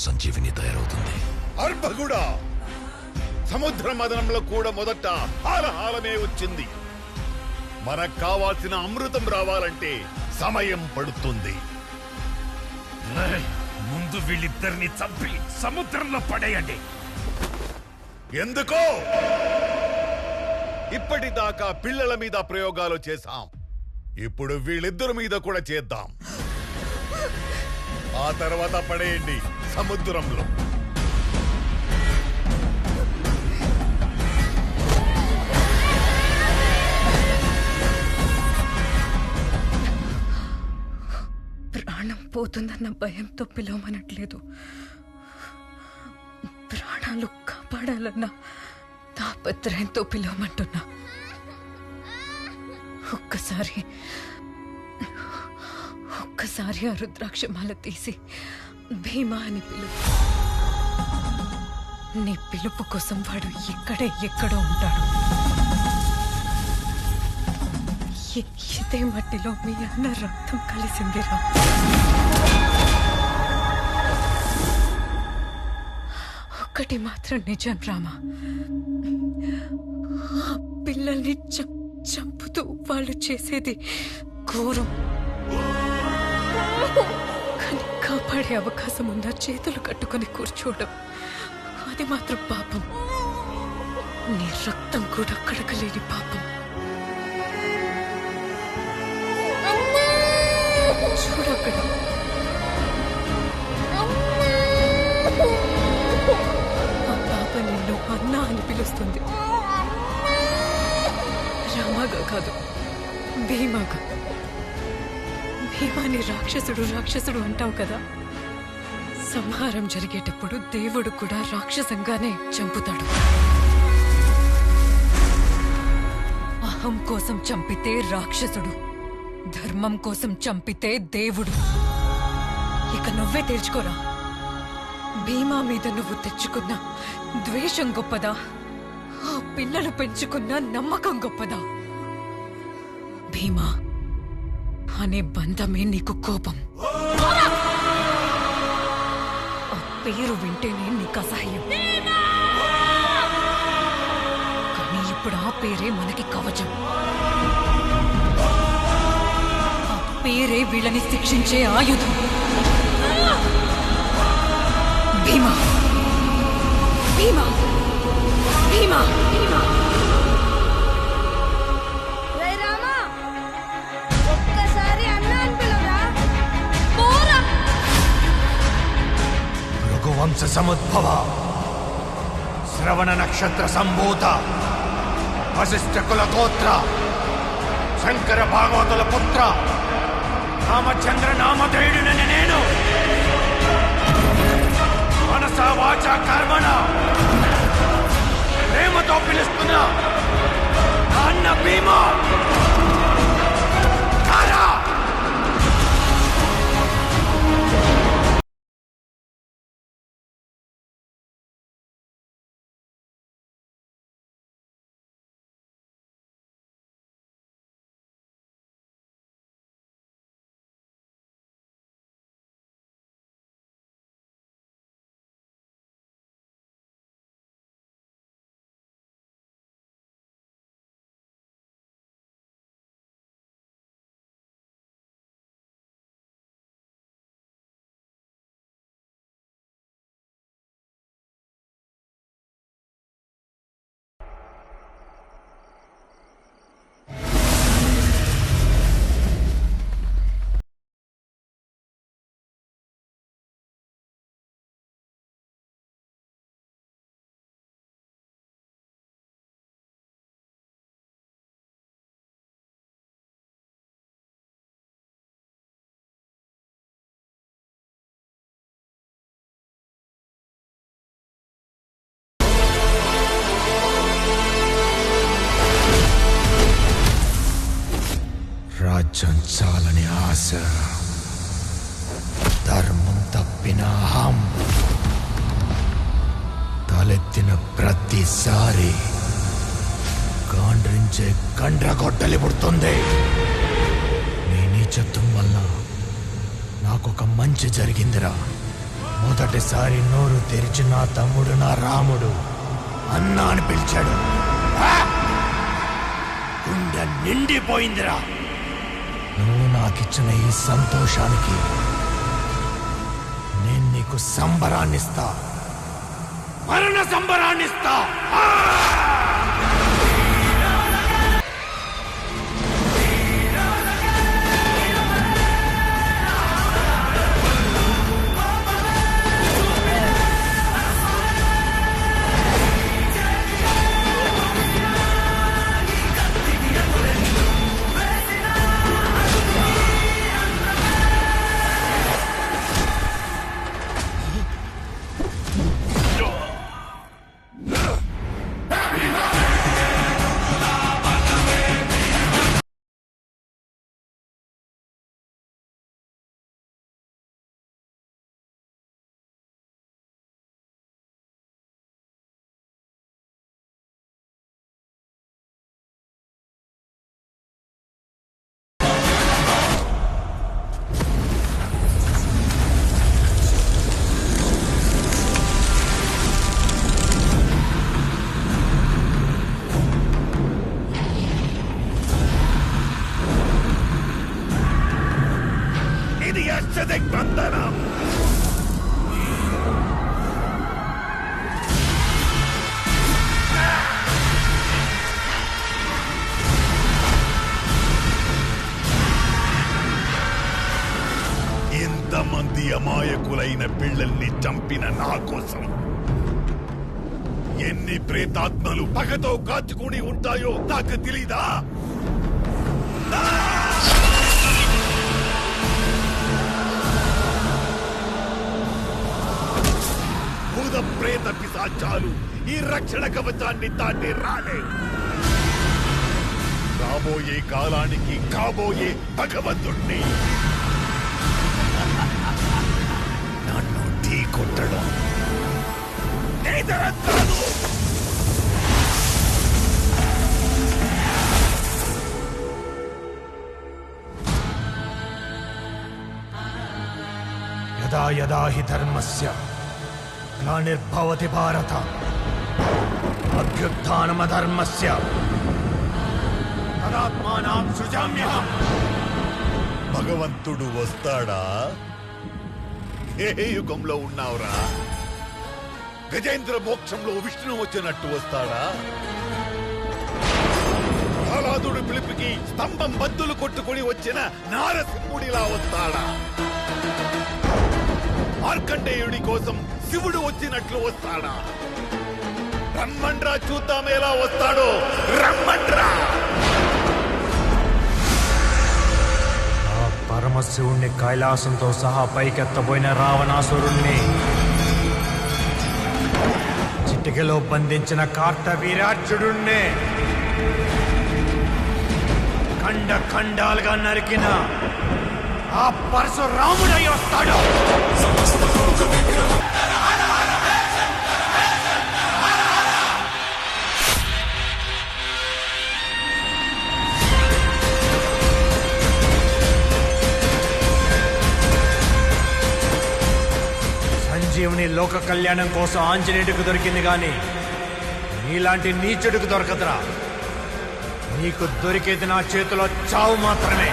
సంజీవిని తయారవుతుంది. అర్భగుడా, సముద్ర మదనంలో కూడా మొదట హాలహాలమే వచ్చింది. మనకు కావాల్సిన అమృతం రావాలంటే సమయం పడుతుంది. ముందు వీళ్ళిద్దరిని చంపి సముద్రంలో పడేయండి. ఎందుకో? ఇప్పటిదాకా పిల్లల మీద ప్రయోగాలు చేశాం, ఇప్పుడు వీళ్ళిద్దరి మీద కూడా చేద్దాం. ఆ తర్వాత పడేయండి సముద్రంలో. ప్రాణం పోతుందన్న భయంతో పిలవమనట్లేదు. ప్రాణాలు కాపాడాలన్న తాపత్రయంతో పిలవమంటున్నా. ఒక్కసారి ఆ రుద్రాక్షమాల తీసి భీమా అని పిలువు. నీ పిలుపు కోసం వాడు ఎక్కడో ఉంటాడు. ఇదే మట్టిలో మీ అన్న రక్తం కలిసిందిరా. ఒక్కటి మాత్రం నిజం రామా, ఆ పిల్లల్ని చంపుతూ వాళ్ళు చేసేది ఘోరం. కానీ కాపాడే అవకాశం ఉందా చేతులు కట్టుకొని కూర్చోవడం, అది మాత్రం పాపం. నీ రక్తం కూడా కడకలేని పాపం. చూడక్కడ ఆ పాప నిన్ను అన్నా అని పిలుస్తుంది. రామాగా కాదు, భీమాగా. భీమాని రాక్షసుడు అంటావు కదా. సంహారం జరిగేటప్పుడు దేవుడు కూడా రాక్షసంగానే చంపుతాడు. అహం కోసం చంపితే రాక్షసుడు, ధర్మం కోసం చంపితే దేవుడు. ఇక నువ్వే తేల్చుకోరా. భీమా మీద నువ్వు తెచ్చుకున్న ద్వేషం గొప్పదా, ఆ పిల్లలు పెంచుకున్న నమ్మకం గొప్పదా? భీమా అనే బంధమే నీకు కోపం. ఆ పేరు వింటేనే నీకు అసహ్యం. కానీ ఇప్పుడు ఆ పేరే మనకి కవచం. ఆ పేరే వీళ్ళని శిక్షించే ఆయుధం. భీమా, భీమా, భీమా, భీమా. రఘువంశ సముద్భవ, శ్రవణ నక్షత్ర సంభూత, వశిష్ఠ కుల గోత్ర, శంకర భాగవతుల పుత్ర, రామచంద్ర నామధేయుడిని నేను మనసా వాచా కర్మణ ప్రేమతో పిలుస్తున్నా అన్న భీమా. రాజ్యం చాలని ఆశ, ధర్మం తప్పిన అహం తలెత్తిన ప్రతిసారి గాండ్రించే గండ్రగొడ్డలి పుడుతుంది. నీ నీచత్వం వల్ల నాకొక మంచి జరిగిందిరా. మొదటిసారి నోరు తెరిచి నా తమ్ముడు నా రాముడు అన్నా అని పిలిచాడు. గుండె నిండిపోయిందిరా. నువ్వు నాకిచ్చిన ఈ సంతోషానికి నేను నీకు సంబరాన్నిస్తా, మరణ సంబరాన్నిస్తా. ఇది అష్టదిగ్బంధనం. ఇంతమంది అమాయకులైన పిల్లల్ని చంపిన నా కోసం ఎన్ని ప్రేతాత్మలు పగతో కాచుకుని ఉంటాయో నాకు తెలీదా? భూత ప్రేత పిశాచాలు ఈ రక్షణ కవచాన్ని దాటి రాలే. రాబోయే కాలానికి కాబోయే భగవంతుణ్ణి నన్ను ఢీ కొట్టడం నేతరం కాదు. యదా యదా హి ధర్మస్య గ్లానిర్భవతి భారత అభ్యుత్థానమధర్మస్య తదాత్మానాం సృజామ్యహం. భగవంతుడు వస్తాడా? ఏ యుగంలో ఉన్నావురా? గజేంద్ర మోక్షంలో విష్ణు వచ్చినట్టు వస్తాడా? ప్రహ్లాదుడు పిలుపుకి స్తంభం బద్దులు కొట్టుకుని వచ్చిన నారసింహుడిలా వస్తాడా? మార్కండేయుడి కోసం శివుడు వచ్చినట్లు వస్తాడా? రమ్మండ్రా, చూద్దాం ఎలా వస్తాడో. రమ్మండ్రా. ఆ పరమశివుణ్ణి కైలాసంతో సహా పైకెత్తబోయిన రావణాసురుణ్ణి చిటికలో బంధించిన కార్తవీర్యార్జునుణ్ణి ఖండ ఖండాలుగా నరికిన ఆ పరశురాముడై వస్తాడు. సంజీవుని లోక కళ్యాణం కోసం ఆంజనేయుడికి దొరికింది గాని నీలాంటి నీచుడికి దొరకదురా. నీకు దొరికేది నా చేతిలో చావు మాత్రమే.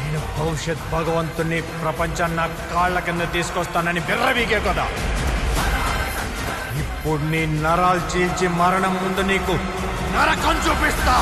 నేను భవిష్యత్ భగవంతుని ప్రపంచాన్ని నా కాళ్ల కింద తీసుకొస్తానని బిర్రవీగే కదా. ఇప్పుడు నీ నరాలు చీల్చి మరణం ముందు నీకు నరకం చూపిస్తా.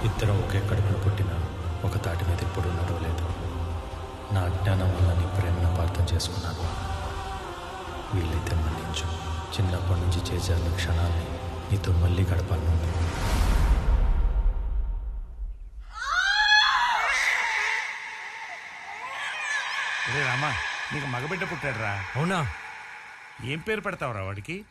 ఇద్దరం ఒకే కడుపున పుట్టిన ఒక తాటి మీద ఎప్పుడు నడవలేదు. నా అజ్ఞానం వల్ల నీ ప్రేమను అపార్థం చేసుకున్నాను. వీళ్ళైతే మన్నించు. చిన్నప్పటి నుంచి చేసే క్షణాన్ని నీతో మళ్ళీ గడపాలను. రే రామా నీకు మగబిడ్డ పుట్టాడురా. అవునా? ఏం పేరు పెడతావురా వాడికి?